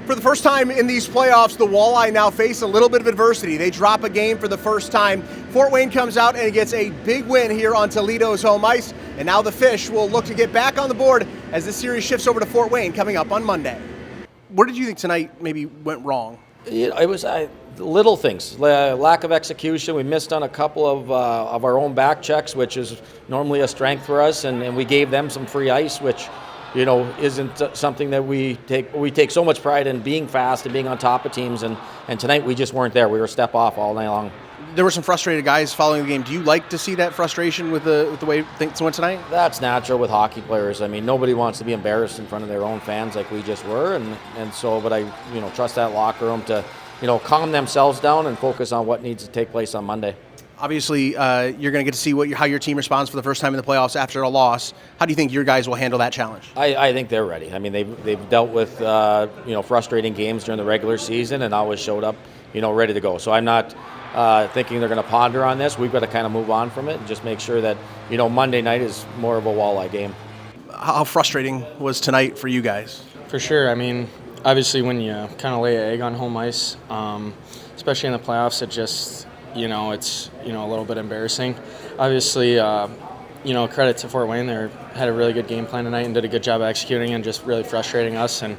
For the first time in these playoffs, the Walleye now face a little bit of adversity. They drop a game for the first time. Fort Wayne comes out and gets a big win here on Toledo's home ice. And now the Fish will look to get back on the board as this series shifts over to Fort Wayne coming up on Monday. What did you think tonight maybe went wrong? It was little things, lack of execution. We missed on a couple of our own back checks, which is normally a strength for us, and we gave them some free ice, which isn't something that we take. We take so much pride in being fast and being on top of teams, and tonight we just weren't there. We were step off all night long. There were some frustrated guys following the game. Do you like to see that frustration with the way things went tonight? That's natural with hockey players. I mean, nobody wants to be embarrassed in front of their own fans like we just were, and so. But I trust that locker room to calm themselves down and focus on what needs to take place on Monday. Obviously, you're going to get to see how your team responds for the first time in the playoffs after a loss. How do you think your guys will handle that challenge? I think they're ready. I mean, they've dealt with frustrating games during the regular season and always showed up ready to go. So I'm not thinking they're going to ponder on this. We've got to kind of move on from it and just make sure that Monday night is more of a Walleye game. How frustrating was tonight for you guys? For sure. I mean, obviously when you kind of lay an egg on home ice, especially in the playoffs, it just it's a little bit embarrassing. Obviously, credit to Fort Wayne. They had a really good game plan tonight and did a good job executing and just really frustrating us. And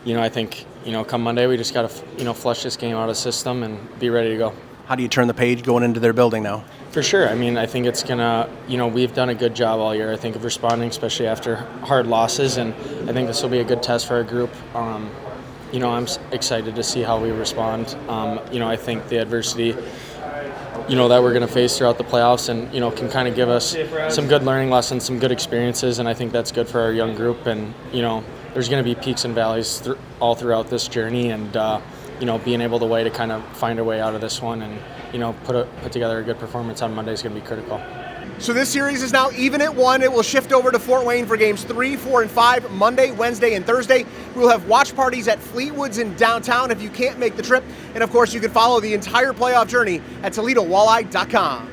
I think come Monday we just got to flush this game out of the system and be ready to go. How do you turn the page going into their building now? For sure. I mean, I think it's gonna. We've done a good job all year. I think of responding, especially after hard losses, and I think this will be a good test for our group. I'm excited to see how we respond. I think the adversity that we're going to face throughout the playoffs and, can kind of give us some good learning lessons, some good experiences, and I think that's good for our young group. And, there's going to be peaks and valleys all throughout this journey, and, being able to kind of find a way out of this one and, put together a good performance on Monday is going to be critical. So this series is now even at 1. It will shift over to Fort Wayne for games 3, 4, and 5, Monday, Wednesday, and Thursday. We'll have watch parties at Fleetwood's in downtown if you can't make the trip. And of course, you can follow the entire playoff journey at ToledoWalleye.com.